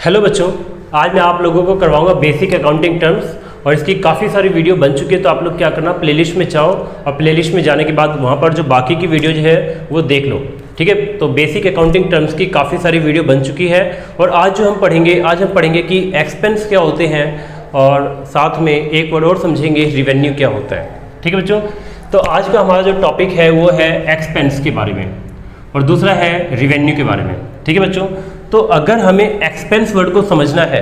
Hello बच्चों, आज मैं आप लोगों को करवाऊंगा बेसिक अकाउंटिंग टर्म्स और इसकी काफ़ी सारी वीडियो बन चुकी है। तो आप लोग क्या करना, प्लेलिस्ट में जाओ और प्लेलिस्ट में जाने के बाद वहाँ पर जो बाकी की वीडियो जो है वो देख लो। ठीक है, तो बेसिक अकाउंटिंग टर्म्स की काफ़ी सारी वीडियो बन चुकी है और आज हम पढ़ेंगे कि एक्सपेंस क्या होते हैं और साथ में एक वर्ड और समझेंगे, रिवेन्यू क्या होता है। ठीक है बच्चों, तो आज का हमारा जो टॉपिक है वो है एक्सपेंस के बारे में और दूसरा है रिवेन्यू के बारे में। ठीक है बच्चों, तो अगर हमें एक्सपेंस वर्ड को समझना है,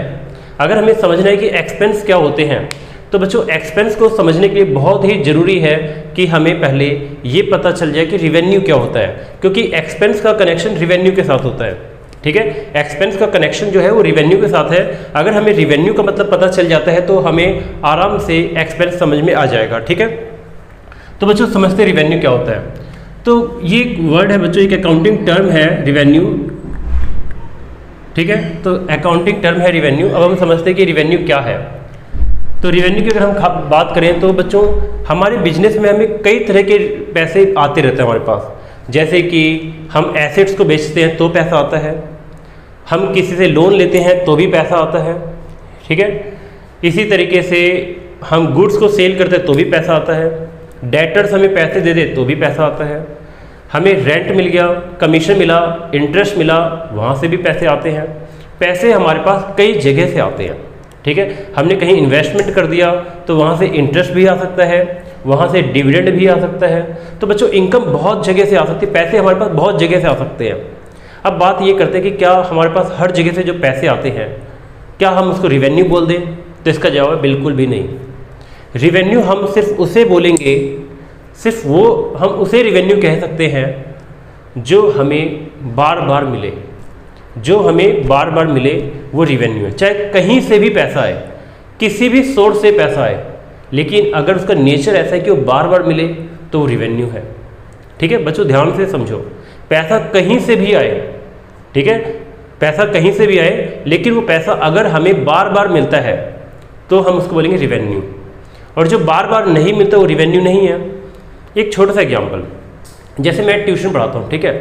अगर हमें समझना है कि एक्सपेंस क्या होते हैं, तो बच्चों एक्सपेंस को समझने के लिए बहुत ही ज़रूरी है कि हमें पहले ये पता चल जाए कि रिवेन्यू क्या होता है, क्योंकि एक्सपेंस का कनेक्शन रिवेन्यू के साथ होता है। ठीक है, एक्सपेंस का कनेक्शन जो है वो रिवेन्यू के साथ है। अगर हमें रिवेन्यू का मतलब पता चल जाता है तो हमें आराम से एक्सपेंस समझ में आ जाएगा। ठीक है, तो बच्चों समझते रिवेन्यू क्या होता है। तो ये वर्ड है बच्चों, एक अकाउंटिंग टर्म है रिवेन्यू। ठीक है, तो अकाउंटिंग टर्म है रिवेन्यू। अब हम समझते हैं कि रिवेन्यू क्या है। तो रिवेन्यू की अगर हम बात करें तो बच्चों हमारे बिजनेस में हमें कई तरह के पैसे आते रहते हैं हमारे पास। जैसे कि हम एसेट्स को बेचते हैं तो पैसा आता है, हम किसी से लोन लेते हैं तो भी पैसा आता है। ठीक है, इसी तरीके से हम गुड्स को सेल करते हैं तो भी पैसा आता है, डेटर्स हमें पैसे दे दे तो भी पैसा आता है, हमें रेंट मिल गया, कमीशन मिला, इंटरेस्ट मिला, वहाँ से भी पैसे आते हैं। पैसे हमारे पास कई जगह से आते हैं। ठीक है, हमने कहीं इन्वेस्टमेंट कर दिया तो वहाँ से इंटरेस्ट भी आ सकता है, वहाँ से डिविडेंड भी आ सकता है। तो बच्चों इनकम बहुत जगह से आ सकती है, पैसे हमारे पास बहुत जगह से आ सकते हैं। अब बात ये करते हैं कि क्या हमारे पास हर जगह से जो पैसे आते हैं क्या हम उसको रिवेन्यू बोल दें? तो इसका जवाब है बिल्कुल भी नहीं। रिवेन्यू हम सिर्फ उसे बोलेंगे, सिर्फ वो हम उसे रिवेन्यू कह सकते हैं जो हमें बार बार मिले। जो हमें बार बार मिले वो रिवेन्यू है। चाहे कहीं से भी पैसा आए, किसी भी सोर्स से पैसा आए, लेकिन अगर उसका नेचर ऐसा है कि वो बार बार मिले तो वो रिवेन्यू है। ठीक है बच्चों, ध्यान से समझो, पैसा कहीं से भी आए, ठीक है, पैसा कहीं से भी आए, लेकिन वो पैसा अगर हमें बार बार मिलता है तो हम उसको बोलेंगे रिवेन्यू। और जो बार बार नहीं मिलता वो रिवेन्यू नहीं है। एक छोटा सा एग्जाम्पल, जैसे मैं ट्यूशन पढ़ाता हूँ। ठीक है,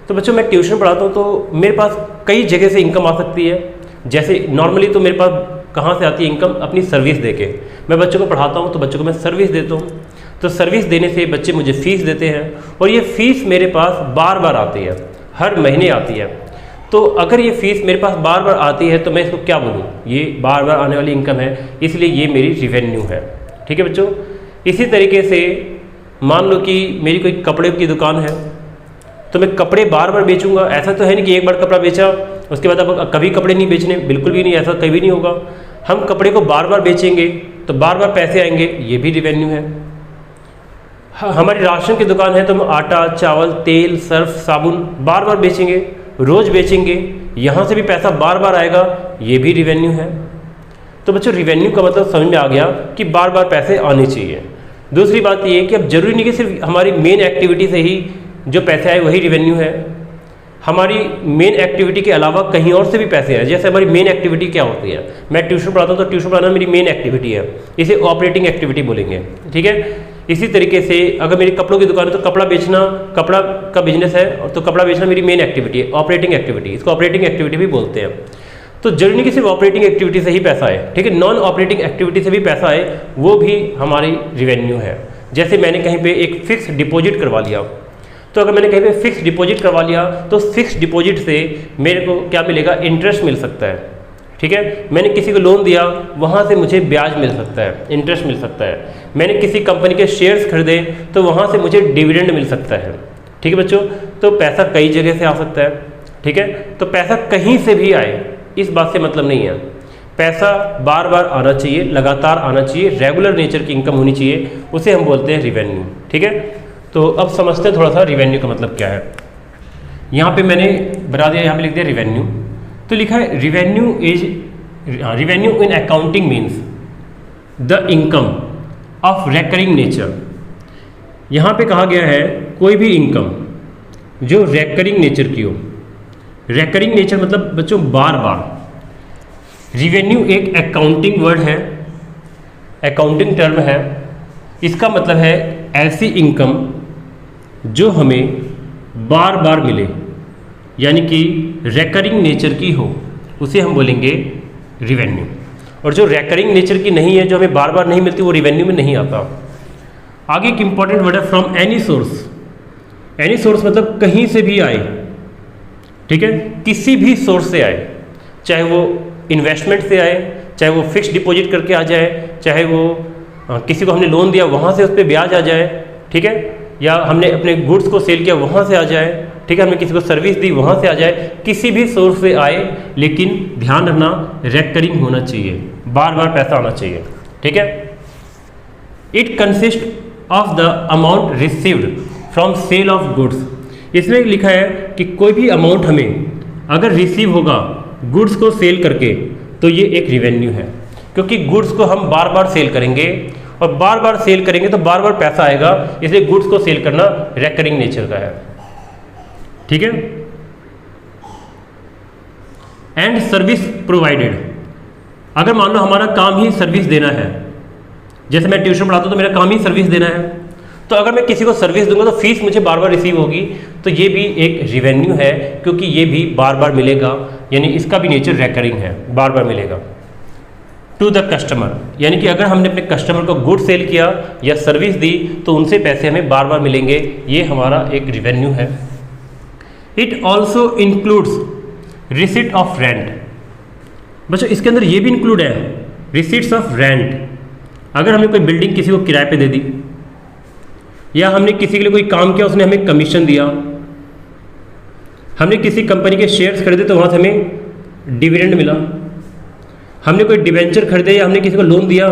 तो बच्चों मैं ट्यूशन पढ़ाता हूँ तो मेरे पास कई जगह से इनकम आ सकती है। जैसे नॉर्मली तो मेरे पास कहाँ से आती है इनकम? अपनी सर्विस देके। मैं बच्चों को पढ़ाता हूँ तो बच्चों को मैं सर्विस देता हूँ, तो सर्विस देने से बच्चे मुझे फ़ीस देते हैं और ये फ़ीस मेरे पास बार बार आती है, हर महीने आती है। तो अगर ये फ़ीस मेरे पास बार बार आती है तो मैं इसको क्या बोलूँ? ये बार बार आने वाली इनकम है, इसलिए ये मेरी रिवेन्यू है। ठीक है बच्चों, इसी तरीके से मान लो कि मेरी कोई कपड़े की दुकान है तो मैं कपड़े बार बार बेचूंगा। ऐसा तो है नहीं कि एक बार कपड़ा बेचा उसके बाद अब कभी कपड़े नहीं बेचने, बिल्कुल भी नहीं, ऐसा कभी नहीं होगा। हम कपड़े को बार बार बेचेंगे तो बार बार पैसे आएंगे, ये भी रिवेन्यू है। हमारी राशन की दुकान है तो हम आटा, चावल, तेल, सर्फ, साबुन बार बार बेचेंगे, रोज़ बेचेंगे, यहाँ से भी पैसा बार बार आएगा, ये भी रिवेन्यू है। तो बच्चों रिवेन्यू का मतलब समझ में आ गया कि बार बार पैसे आने चाहिए। दूसरी बात ये है कि अब जरूरी नहीं कि सिर्फ हमारी मेन एक्टिविटी से ही जो पैसे आए वही रिवेन्यू है। हमारी मेन एक्टिविटी के अलावा कहीं और से भी पैसे आए। जैसे हमारी मेन एक्टिविटी क्या होती है, मैं ट्यूशन पढ़ाता हूँ तो ट्यूशन पढ़ाना मेरी मेन एक्टिविटी है, इसे ऑपरेटिंग एक्टिविटी बोलेंगे। ठीक है, इसी तरीके से अगर मेरी कपड़ों की दुकान है तो कपड़ा बेचना, कपड़ा का बिजनेस है तो कपड़ा बेचना मेरी मेन एक्टिविटी है, ऑपरेटिंग एक्टिविटी, इसको ऑपरेटिंग एक्टिविटी भी बोलते हैं। तो जरूरी नहीं कि सिर्फ ऑपरेटिंग एक्टिविटी से ही पैसा आए, ठीक है, नॉन ऑपरेटिंग एक्टिविटी से भी पैसा आए, वो भी हमारी रिवेन्यू है। जैसे मैंने कहीं पे एक फिक्स डिपॉजिट करवा लिया, तो अगर मैंने कहीं पे फिक्स डिपॉजिट करवा लिया तो फिक्स डिपॉजिट से मेरे को क्या मिलेगा? इंटरेस्ट मिल सकता है। ठीक है, मैंने किसी को लोन दिया, वहाँ से मुझे ब्याज मिल सकता है, इंटरेस्ट मिल सकता है। मैंने किसी कंपनी के शेयर्स खरीदे तो वहाँ से मुझे डिविडेंड मिल सकता है। ठीक है बच्चों, तो पैसा कई जगह से आ सकता है। ठीक है, तो पैसा कहीं से भी आए इस बात से मतलब नहीं है। पैसा बार बार आना चाहिए, लगातार आना चाहिए, रेगुलर नेचर की इनकम होनी चाहिए, उसे हम बोलते हैं रिवेन्यू। ठीक है, तो अब समझते हैं थोड़ा सा रिवेन्यू का मतलब क्या है। यहाँ पे मैंने बता दिया, यहाँ पे लिख दिया रिवेन्यू। तो लिखा है revenue in accounting means the income of recurring nature. यहाँ पे कहा गया है कोई भी इनकम जो रेकरिंग नेचर की हो। रेकरिंग नेचर मतलब बच्चों बार बार। रिवेन्यू एक अकाउंटिंग वर्ड है, अकाउंटिंग टर्म है। इसका मतलब है ऐसी इनकम जो हमें बार बार मिले, यानी कि रेकरिंग नेचर की हो, उसे हम बोलेंगे रिवेन्यू। और जो रेकरिंग नेचर की नहीं है, जो हमें बार बार नहीं मिलती, वो रिवेन्यू में नहीं आता। आगे एक इंपॉर्टेंट वर्ड है from any source. Any source मतलब कहीं से भी आए, ठीक है, किसी भी सोर्स से आए, चाहे वो इन्वेस्टमेंट से आए, चाहे वो फिक्स डिपॉजिट करके आ जाए, चाहे वो किसी को हमने लोन दिया वहाँ से उस पर ब्याज आ जाए, ठीक है, या हमने अपने गुड्स को सेल किया वहाँ से आ जाए, ठीक है, हमने किसी को सर्विस दी वहाँ से आ जाए, किसी भी सोर्स से आए, लेकिन ध्यान रखना रेकरिंग होना चाहिए, बार बार पैसा आना चाहिए, ठीक है। It consist of the amount received from sale of goods. इसमें लिखा है कि कोई भी अमाउंट हमें अगर रिसीव होगा गुड्स को सेल करके तो ये एक रिवेन्यू है, क्योंकि गुड्स को हम बार बार सेल करेंगे और बार बार सेल करेंगे तो बार बार पैसा आएगा, इसलिए गुड्स को सेल करना रेकरिंग नेचर का है, ठीक है। एंड सर्विस प्रोवाइडेड, अगर मान लो हमारा काम ही सर्विस देना है, जैसे मैं ट्यूशन पढ़ाता हूँ तो मेरा काम ही सर्विस देना है, तो अगर मैं किसी को सर्विस दूंगा तो फीस मुझे बार बार रिसीव होगी, तो ये भी एक रिवेन्यू है, क्योंकि ये भी बार बार मिलेगा, यानी इसका भी नेचर रेकरिंग है, बार बार मिलेगा। टू द कस्टमर, यानी कि अगर हमने अपने कस्टमर को गुड सेल किया या सर्विस दी तो उनसे पैसे हमें बार बार मिलेंगे, ये हमारा एक रिवेन्यू है। It also includes receipt of rent. बच्चों इसके अंदर ये भी इंक्लूड है रिसिट्स ऑफ रेंट। अगर हमने कोई बिल्डिंग किसी को किराए पे दे दी, या हमने किसी के लिए कोई काम किया उसने हमें कमीशन दिया, हमने किसी कंपनी के शेयर्स खरीदे तो वहाँ से हमें डिविडेंड मिला, हमने कोई डिवेंचर खरीदे या हमने किसी को लोन दिया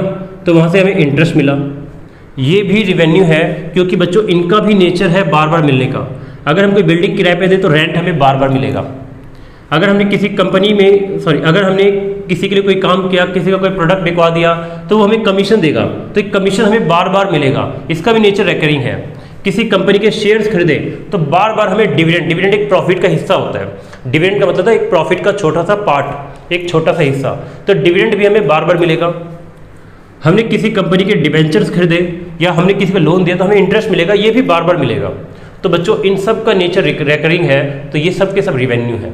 तो वहाँ से हमें इंटरेस्ट मिला, ये भी रिवेन्यू है, क्योंकि बच्चों इनका भी नेचर है बार बार मिलने का। अगर हम कोई बिल्डिंग किराए पे दें तो रेंट हमें बार बार मिलेगा। अगर हमने किसी कंपनी में अगर हमने किसी के लिए कोई काम किया, किसी का कोई प्रोडक्ट बिकवा दिया तो वो हमें कमीशन देगा, तो एक कमीशन हमें बार बार मिलेगा, इसका भी नेचर रेकरिंग है। किसी कंपनी के शेयर्स खरीदे तो बार बार हमें डिविडेंड एक प्रॉफिट का हिस्सा होता है। डिविडेंड का मतलब है एक प्रॉफिट का छोटा सा पार्ट, एक छोटा सा हिस्सा, तो डिविडेंड भी हमें बार बार मिलेगा। हमने किसी कंपनी के डिबेंचर्स खरीदे या हमने किसी को लोन दिया तो हमें इंटरेस्ट मिलेगा, ये भी बार बार मिलेगा। तो बच्चों इन सब का नेचर रेकरिंग है, तो ये सब के सब रिवेन्यू है,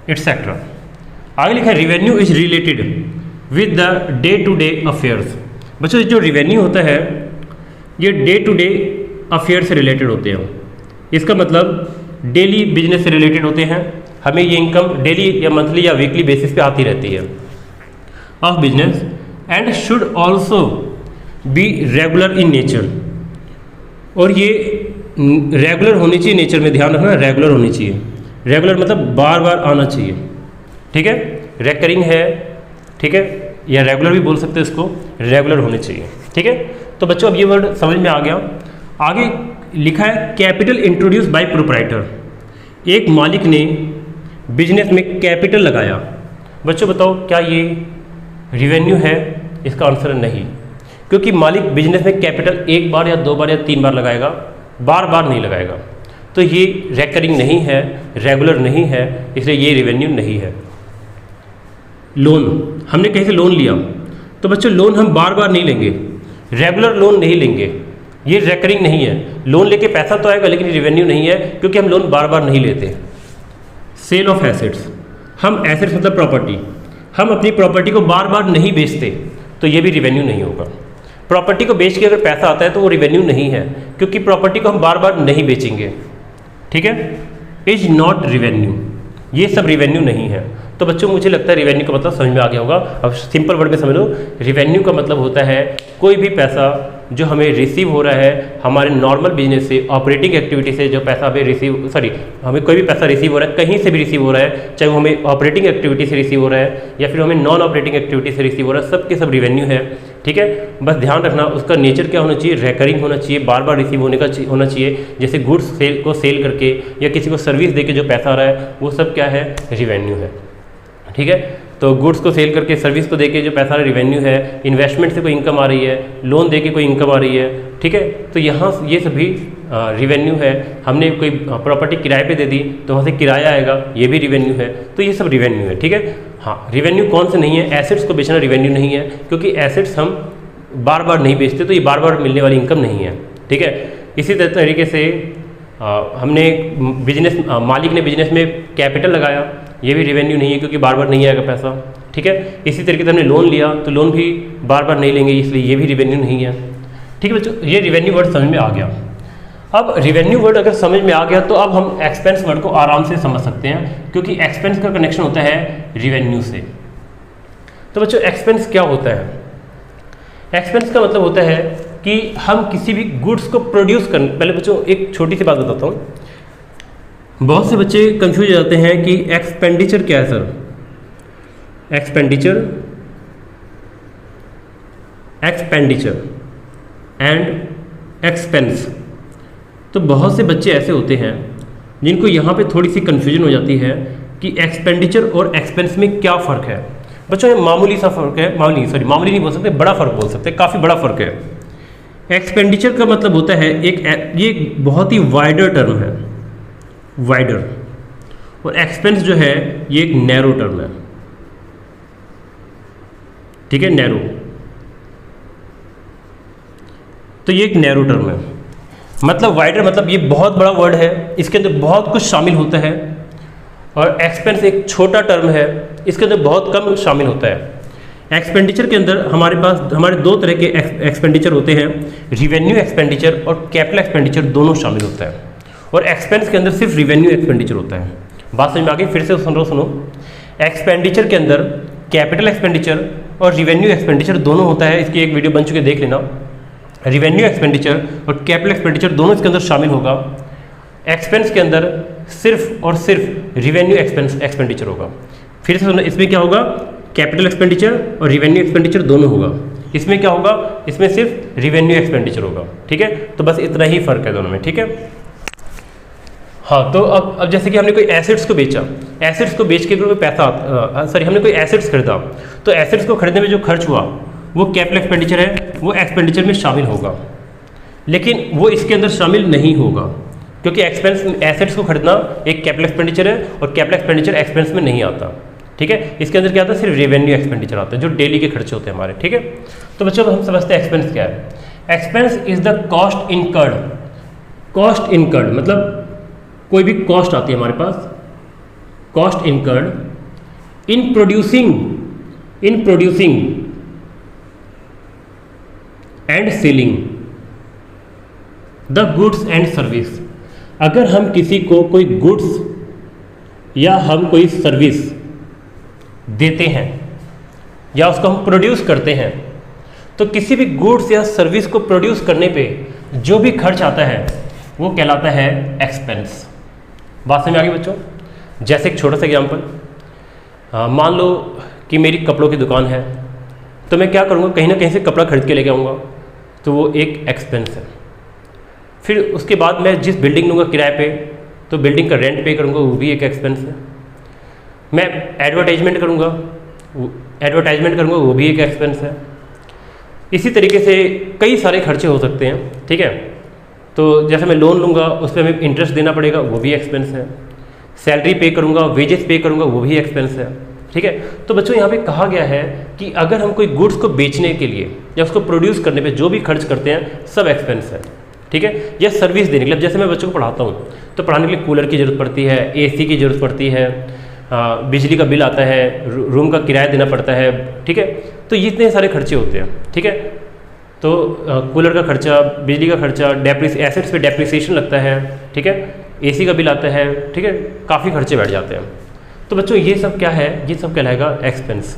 एटसेट्रा। आगे लिखा है revenue is related with the day to day affairs. बच्चों जो रिवेन्यू होता है ये डे टू डे अफेयर से रिलेटेड होते हैं। इसका मतलब डेली बिजनेस से रिलेटेड होते हैं, हमें ये इनकम डेली या मंथली या वीकली बेसिस पे आती रहती है of business, and should also be regular in nature. और ये रेगुलर होनी चाहिए नेचर में, ध्यान रखना रेगुलर होनी चाहिए। रेगुलर मतलब बार बार आना चाहिए, ठीक है, रेकरिंग है, ठीक है, या रेगुलर भी बोल सकते हैं इसको, रेगुलर होने चाहिए, ठीक है। तो बच्चों अब ये वर्ड समझ में आ गया। आगे लिखा है कैपिटल इंट्रोड्यूस बाय प्रोप्राइटर। एक मालिक ने बिजनेस में कैपिटल लगाया। बच्चों बताओ क्या ये रिवेन्यू है? इसका आंसर है नहीं, क्योंकि मालिक बिजनेस में कैपिटल एक बार या दो बार या तीन बार लगाएगा, बार बार नहीं लगाएगा, तो ये रेकरिंग नहीं है, रेगुलर नहीं है, इसलिए ये रिवेन्यू नहीं है। लोन, हमने कहीं से लोन लिया तो बच्चों लोन हम बार बार नहीं लेंगे, रेगुलर लोन नहीं लेंगे, ये रेकरिंग नहीं है। लोन लेके पैसा तो आएगा लेकिन रिवेन्यू नहीं है, क्योंकि हम लोन बार बार नहीं लेते। सेल ऑफ एसेट्स, हम एसेट्स मतलब प्रॉपर्टी, हम अपनी प्रॉपर्टी को बार बार नहीं बेचते, तो ये भी रिवेन्यू नहीं होगा। प्रॉपर्टी को बेच के अगर पैसा आता है तो वो रिवेन्यू नहीं है, क्योंकि प्रॉपर्टी को हम बार बार नहीं बेचेंगे, ठीक है। इज नॉट रिवेन्यू, ये सब रिवेन्यू नहीं है। तो बच्चों मुझे लगता है रिवेन्यू का मतलब समझ में आ गया होगा। अब सिंपल वर्ड में समझ लो, रिवेन्यू का मतलब होता है कोई भी पैसा जो हमें रिसीव हो रहा है हमारे नॉर्मल बिजनेस से, ऑपरेटिंग एक्टिविटी से, जो पैसा हमें कोई भी पैसा रिसीव हो रहा है, कहीं से भी रिसीव हो रहा है, चाहे वो हमें ऑपरेटिंग एक्टिविटी से रिसीव हो रहा है या फिर हमें नॉन ऑपरेटिंग एक्टिविटी से रिसीव हो रहा है, सब के सब रिवेन्यू है, ठीक है। बस ध्यान रखना उसका नेचर क्या होना चाहिए, रेकरिंग होना चाहिए, बार बार रिसीव होना चाहिए। जैसे गुड्स को सेल करके या किसी को सर्विस दे के जो पैसा आ रहा है वो सब क्या है, रिवेन्यू है, ठीक है। तो गुड्स को सेल करके, सर्विस को देके जो पैसा रिवेन्यू है, इन्वेस्टमेंट से कोई इनकम आ रही है, लोन देके कोई इनकम आ रही है, ठीक है। तो यहाँ ये सभी रिवेन्यू है। हमने कोई प्रॉपर्टी किराए पे दे दी तो वहाँ से किराया आएगा, ये भी रिवेन्यू है। तो ये सब रिवेन्यू है, ठीक है। हाँ, रिवेन्यू कौन से नहीं है, एसेट्स को बेचना रिवेन्यू नहीं है, क्योंकि एसेट्स हम बार बार नहीं बेचते, तो ये बार बार मिलने वाली इनकम नहीं है, ठीक है। इसी तरीके से हमने मालिक ने बिजनेस में कैपिटल लगाया, ये भी रेवेन्यू नहीं है क्योंकि बार बार नहीं आएगा पैसा, ठीक है। इसी तरीके से हमने लोन लिया तो लोन भी बार बार नहीं लेंगे, इसलिए ये भी रेवेन्यू नहीं है, ठीक है बच्चों। ये रेवेन्यू वर्ड समझ में आ गया। अब रेवेन्यू वर्ड अगर समझ में आ गया तो अब हम एक्सपेंस वर्ड को आराम से समझ सकते हैं, क्योंकि एक्सपेंस का कनेक्शन होता है रेवेन्यू से। तो बच्चों एक्सपेंस क्या होता है? एक्सपेंस का मतलब होता है कि हम किसी भी गुड्स को प्रोड्यूस करने, पहले बच्चों एक छोटी सी बात बताता हूँ, बहुत से बच्चे कंफ्यूज हो जाते हैं कि एक्सपेंडिचर क्या है सर। Expenditure and expense. तो बहुत से बच्चे ऐसे होते हैं जिनको यहाँ पे थोड़ी सी कन्फ्यूजन हो जाती है कि एक्सपेंडिचर और एक्सपेंस में क्या फ़र्क है। बच्चों ये मामूली सा फ़र्क है, मामूली नहीं बोल सकते, बड़ा फ़र्क बोल सकते, काफ़ी बड़ा फ़र्क है। एक्सपेंडिचर का मतलब होता है ये एक बहुत ही वाइडर टर्म है, वाइडर, और एक्सपेंस जो है ये एक नैरो टर्म है, ठीक है, नैरो। तो ये एक नैरो टर्म है, मतलब वाइडर मतलब ये बहुत बड़ा वर्ड है, इसके अंदर बहुत कुछ शामिल होता है, और एक्सपेंस एक छोटा टर्म है, इसके अंदर बहुत कम शामिल होता है। एक्सपेंडिचर के अंदर हमारे दो तरह के एक्सपेंडिचर होते हैं, रिवेन्यू एक्सपेंडिचर और कैपिटल एक्सपेंडिचर दोनों शामिल होता है, और एक्सपेंस के अंदर सिर्फ रिवेन्यू एक्सपेंडिचर होता है। बात समझ में आ गई? फिर से सुनो। एक्सपेंडिचर के अंदर कैपिटल एक्सपेंडिचर और रिवेन्यू एक्सपेंडिचर दोनों होता है, इसकी एक वीडियो बन चुकी है, देख लेना। रिवेन्यू एक्सपेंडिचर और कैपिटल एक्सपेंडिचर दोनों इसके अंदर शामिल होगा। एक्सपेंस के अंदर सिर्फ और सिर्फ रिवेन्यू एक्सपेंडिचर होगा। फिर से इसमें क्या होगा? कैपिटल एक्सपेंडिचर और रिवेन्यू एक्सपेंडिचर दोनों होगा। इसमें क्या होगा? इसमें सिर्फ रिवेन्यू एक्सपेंडिचर होगा, ठीक है। तो बस इतना ही फर्क है दोनों में, ठीक है। हाँ, तो अब जैसे कि हमने कोई एसेट्स को बेचा, एसेट्स को बेच के फिर पैसा हमने कोई एसेट्स खरीदा, तो एसेट्स को खरीदने में जो खर्च हुआ वो कैपिटल एक्सपेंडिचर है, वो एक्सपेंडिचर में शामिल होगा, लेकिन वो इसके अंदर शामिल नहीं होगा, क्योंकि एसेट्स को खरीदना एक कैपिटल एक्सपेंडिचर है और कैपिटल एक्सपेंडिचर एक्सपेंस में नहीं आता, ठीक है। इसके अंदर क्या आता है? सिर्फ रेवेन्यू एक्सपेंडिचर आता है, जो डेली के खर्चे होते हैं हमारे, ठीक है। तो बच्चों हम समझते हैं एक्सपेंस क्या है। Expense is the cost incurred. Cost incurred मतलब कोई भी कॉस्ट आती है हमारे पास, cost incurred in producing and selling the goods and service. अगर हम किसी को कोई गुड्स या हम कोई सर्विस देते हैं या उसको हम प्रोड्यूस करते हैं, तो किसी भी गुड्स या सर्विस को प्रोड्यूस करने पे जो भी खर्च आता है वो कहलाता है एक्सपेंस। बात समझ में आ गई बच्चों? जैसे एक छोटा सा एग्जाम्पल, मान लो कि मेरी कपड़ों की दुकान है, तो मैं क्या करूँगा? कहीं ना कहीं से कपड़ा खरीद के लेके आऊँगा, तो वो एक एक्सपेंस है। फिर उसके बाद मैं जिस बिल्डिंग लूँगा किराए पे, तो बिल्डिंग का रेंट पे करूँगा, वो भी एक एक्सपेंस है। मैं एडवर्टाइजमेंट करूँगा, वो भी एक एक्सपेंस है। इसी तरीके से कई सारे खर्चे हो सकते हैं, ठीक है। तो जैसे मैं लोन लूँगा, उस पर हमें इंटरेस्ट देना पड़ेगा, वो भी एक्सपेंस है। सैलरी पे करूँगा, वेजेस पे करूँगा, वो भी एक्सपेंस है, ठीक है। तो बच्चों यहाँ पे कहा गया है कि अगर हम कोई गुड्स को बेचने के लिए या उसको प्रोड्यूस करने पे जो भी खर्च करते हैं सब एक्सपेंस है, ठीक है। या सर्विस देने के लिए, जैसे मैं बच्चों को पढ़ाता हूँ तो पढ़ाने के लिए कूलर की ज़रूरत पड़ती है, AC की ज़रूरत पड़ती है, बिजली का बिल आता है, रूम का किराया देना पड़ता है, ठीक है। तो ये इतने सारे खर्चे होते हैं, ठीक है। तो कूलर का खर्चा, बिजली का खर्चा, एसेट्स पे डेप्रिसिएशन लगता है, ठीक है, AC का बिल आता है, ठीक है, काफ़ी खर्चे बैठ जाते हैं। तो बच्चों ये सब क्या है? ये सब कहलाएगा एक्सपेंस।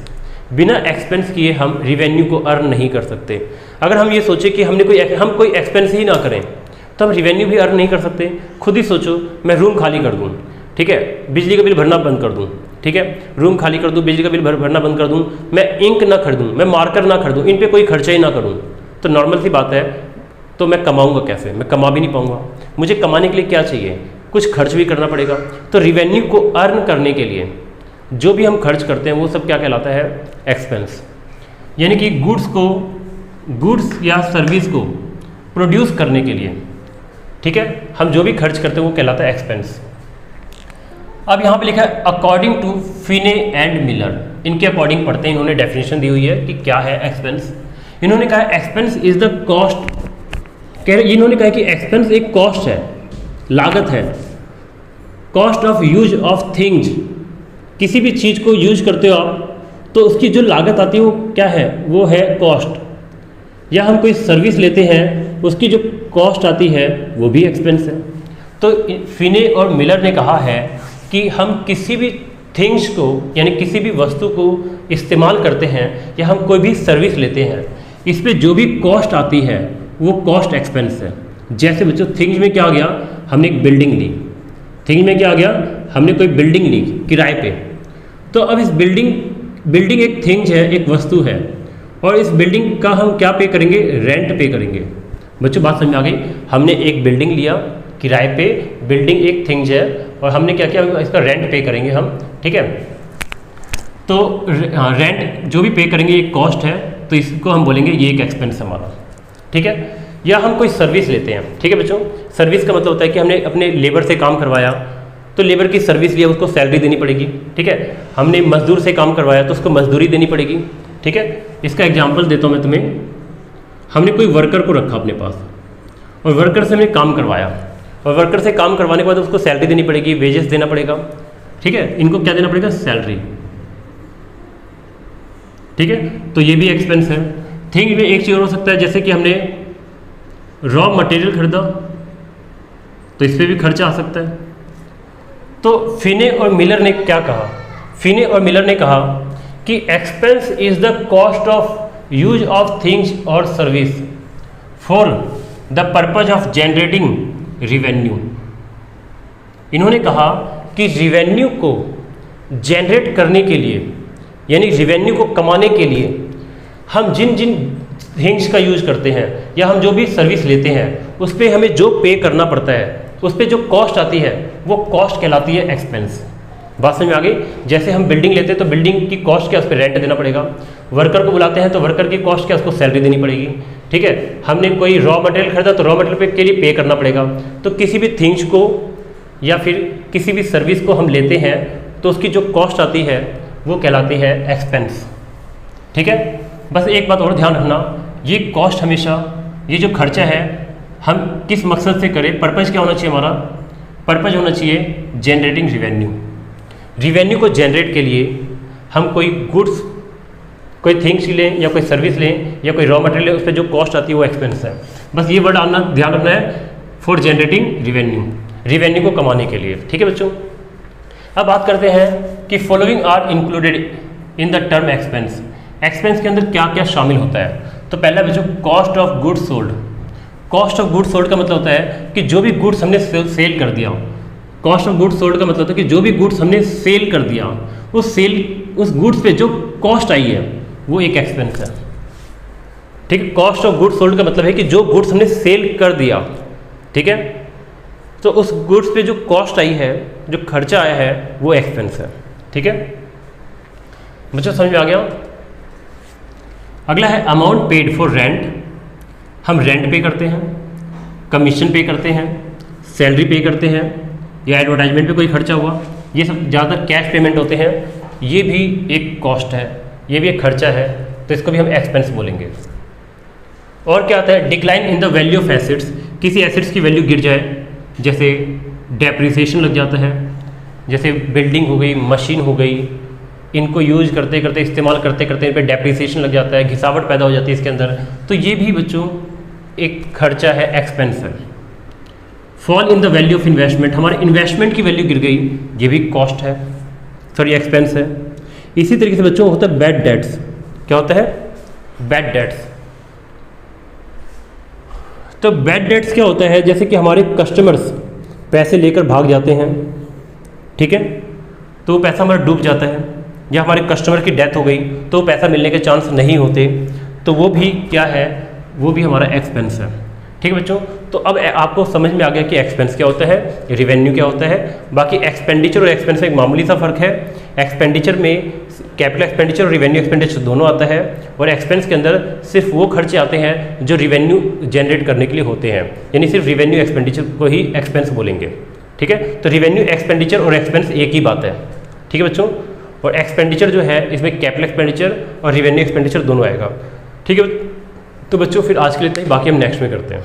बिना एक्सपेंस किए हम रिवेन्यू को अर्न नहीं कर सकते। अगर हम ये सोचें कि हम कोई एक्सपेंस ही ना करें तो हम रिवेन्यू भी अर्न नहीं कर सकते। खुद ही सोचो, मैं रूम खाली कर दूँ, ठीक है, बिजली का बिल भरना बंद कर दूँ, ठीक है, रूम खाली कर दूँ, बिजली का बिल भरना बंद कर दूँ, मैं इंक ना खरीदूँ, मैं मार्कर ना खरीदूँ, इन पर कोई खर्चा ही ना करूँ, तो नॉर्मल सी बात है, तो मैं कमाऊँगा कैसे? मैं कमा भी नहीं पाऊँगा। मुझे कमाने के लिए क्या चाहिए? कुछ खर्च भी करना पड़ेगा। तो रिवेन्यू को अर्न करने के लिए जो भी हम खर्च करते हैं वो सब क्या कहलाता है? एक्सपेंस। यानी कि गुड्स या सर्विस को प्रोड्यूस करने के लिए, ठीक है, हम जो भी खर्च करते हैं वो कहलाता है एक्सपेंस। अब यहाँ पे लिखा है अकॉर्डिंग टू फिने एंड मिलर। इनके अकॉर्डिंग पढ़ते हैं, इन्होंने डेफिनेशन दी हुई है कि क्या है एक्सपेंस। इन्होंने कहा एक्सपेंस इज द कॉस्ट। इन्होंने कहा कि एक्सपेंस एक कॉस्ट है, लागत है, cost of use of things किसी भी चीज़ को यूज करते हो आप, तो उसकी जो लागत आती है वो क्या है, वो है कॉस्ट। या हम कोई सर्विस लेते हैं, उसकी जो कॉस्ट आती है वो भी एक्सपेंस है। तो फिने और मिलर ने कहा है कि हम किसी भी थिंग्स को यानी किसी भी वस्तु को इस्तेमाल करते हैं या हम कोई भी सर्विस लेते हैं, इस पे जो भी कॉस्ट आती है वो कॉस्ट एक्सपेंस है। जैसे बच्चों थिंग्स में क्या आ गया, हमने एक बिल्डिंग ली, थिंग्स में क्या आ गया, हमने कोई बिल्डिंग ली किराए पे। तो अब इस बिल्डिंग एक थिंग्स है, एक वस्तु है, और इस बिल्डिंग का हम क्या पे करेंगे, रेंट पे करेंगे। बच्चों बात समझ में आ गई, हमने एक बिल्डिंग लिया किराए पे, बिल्डिंग एक थिंग्स है और हमने क्या किया, इसका रेंट पे करेंगे हम, ठीक है। तो रेंट जो भी पे करेंगे एक कॉस्ट है, तो इसको हम बोलेंगे ये एक एक्सपेंस हमारा, ठीक है। या हम कोई सर्विस लेते हैं, ठीक है बच्चों। सर्विस का मतलब होता है कि हमने अपने लेबर से काम करवाया, तो लेबर की सर्विस लिया, उसको सैलरी देनी पड़ेगी, ठीक है। हमने मजदूर से काम करवाया तो उसको मजदूरी देनी पड़ेगी, ठीक है। इसका एग्जाम्पल देता हूँ मैं तुम्हें। हमने कोई वर्कर को रखा अपने पास और वर्कर से हमने काम करवाया, और वर्कर से काम करवाने के बाद उसको सैलरी देनी पड़ेगी, वेजेस देना पड़ेगा, ठीक है। इनको क्या देना पड़ेगा, सैलरी, ठीक है। तो ये भी एक्सपेंस है। थिंग में एक चीज़ और हो सकता है, जैसे कि हमने रॉ मटेरियल खरीदा तो इस पर भी खर्चा आ सकता है। तो फिने और मिलर ने क्या कहा, फिने और मिलर ने कहा कि expense is the cost of use of things और service for the purpose of generating revenue. इन्होंने कहा कि रिवेन्यू को जनरेट करने के लिए यानी रिवेन्यू को कमाने के लिए हम जिन जिन थिंग्स का यूज करते हैं या हम जो भी सर्विस लेते हैं उस पर हमें जो पे करना पड़ता है, उस पर जो कॉस्ट आती है वो कॉस्ट कहलाती है एक्सपेंस। बात समझ में आ गई। जैसे हम बिल्डिंग लेते हैं तो बिल्डिंग की कॉस्ट क्या, उस पर रेंट देना पड़ेगा। वर्कर को बुलाते हैं तो वर्कर की कॉस्ट क्या, उसको सैलरी देनी पड़ेगी, ठीक है। हमने कोई रॉ मटेरियल खरीदा तो रॉ मटेरियल के लिए पे करना पड़ेगा। तो किसी भी थिंग्स को या फिर किसी भी सर्विस को हम लेते हैं तो उसकी जो कॉस्ट आती है वो कहलाती है एक्सपेंस, ठीक है। बस एक बात और ध्यान रखना, ये कॉस्ट हमेशा, ये जो खर्चा है हम किस मकसद से करें, पर्पज़ क्या होना चाहिए हमारा, पर्पज़ होना चाहिए जनरेटिंग रिवेन्यू। रिवेन्यू को जनरेट के लिए हम कोई गुड्स, कोई थिंग्स लें या कोई सर्विस लें या कोई रॉ मटेरियल लें, उस पर जो कॉस्ट आती है वो एक्सपेंस है। बस ये वर्ड आना ध्यान रखना है, फॉर जनरेटिंग रिवेन्यू, रिवेन्यू को कमाने के लिए, ठीक है बच्चों। अब बात करते हैं कि following are included in the term expense. Expense के अंदर क्या क्या शामिल होता है। तो पहला बच्चों cost of goods sold. Cost of goods sold का मतलब होता है कि जो भी गुड्स हमने सेल कर दिया। कॉस्ट ऑफ गुड्स सोल्ड का मतलब होता है कि जो भी गुड्स हमने सेल कर दिया, उस गुड्स पे जो कॉस्ट आई है वो एक एक्सपेंस है, ठीक है। कॉस्ट ऑफ गुड्स सोल्ड का मतलब है कि जो गुड्स हमने सेल कर दिया, ठीक है, तो उस गुड्स पे जो कॉस्ट आई है, जो खर्चा आया है वो एक्सपेंस है, ठीक है। मुझे समझ में आ गया। अगला है अमाउंट पेड फॉर रेंट। हम रेंट पे करते हैं, कमीशन पे करते हैं, सैलरी पे करते हैं या एडवर्टाइजमेंट पे कोई खर्चा हुआ, ये सब ज़्यादातर कैश पेमेंट होते हैं। ये भी एक कॉस्ट है, ये भी एक खर्चा है, तो इसको भी हम एक्सपेंस बोलेंगे। और क्या आता है, decline in the value of assets. किसी एसेट्स की वैल्यू गिर जाए, जैसे डेप्रिसिएशन लग जाता है, जैसे बिल्डिंग हो गई, मशीन हो गई, इनको यूज करते करते, इस्तेमाल करते करते इन पर डेप्रिसिएशन लग जाता है, घिसावट पैदा हो जाती है इसके अंदर, तो ये भी बच्चों एक खर्चा है, एक्सपेंस है। Fall in the value of investment. हमारे इन्वेस्टमेंट की वैल्यू गिर गई, ये भी कॉस्ट है, सॉरी एक्सपेंस है। इसी तरीके से बच्चों होता है बैड डेट्स। क्या होता है, बैड डेट्स। तो बैड डेट्स क्या होता है, जैसे कि हमारे कस्टमर्स पैसे लेकर भाग जाते हैं, ठीक है, तो वो पैसा हमारा डूब जाता है, या हमारे कस्टमर की डेथ हो गई तो पैसा मिलने के चांस नहीं होते, तो वो भी क्या है, वो भी हमारा एक्सपेंस है, ठीक है बच्चों। तो अब आपको समझ में आ गया कि एक्सपेंस क्या होता है, रिवेन्यू क्या होता है। बाकी एक्सपेंडिचर और एक्सपेंस में एक मामूली सा फर्क है। एक्सपेंडिचर में कैपिटल एक्सपेंडिचर और रिवेन्यू एक्सपेंडिचर दोनों आता है, और एक्सपेंस के अंदर सिर्फ वो खर्चे आते हैं जो रिवेन्यू जनरेट करने के लिए होते हैं, यानी सिर्फ रिवेन्यू एक्सपेंडिचर को ही एक्सपेंस बोलेंगे, ठीक है। तो रिवेन्यू एक्सपेंडिचर और एक्सपेंस एक ही बात है, ठीक है बच्चों। और एक्सपेंडिचर जो है इसमें कैपिटल एक्सपेंडिचर और रिवेन्यू एक्सपेंडिचर दोनों आएगा, ठीक है। तो बच्चों फिर आज के लिए इतना ही, बाकी हम नेक्स्ट में करते हैं।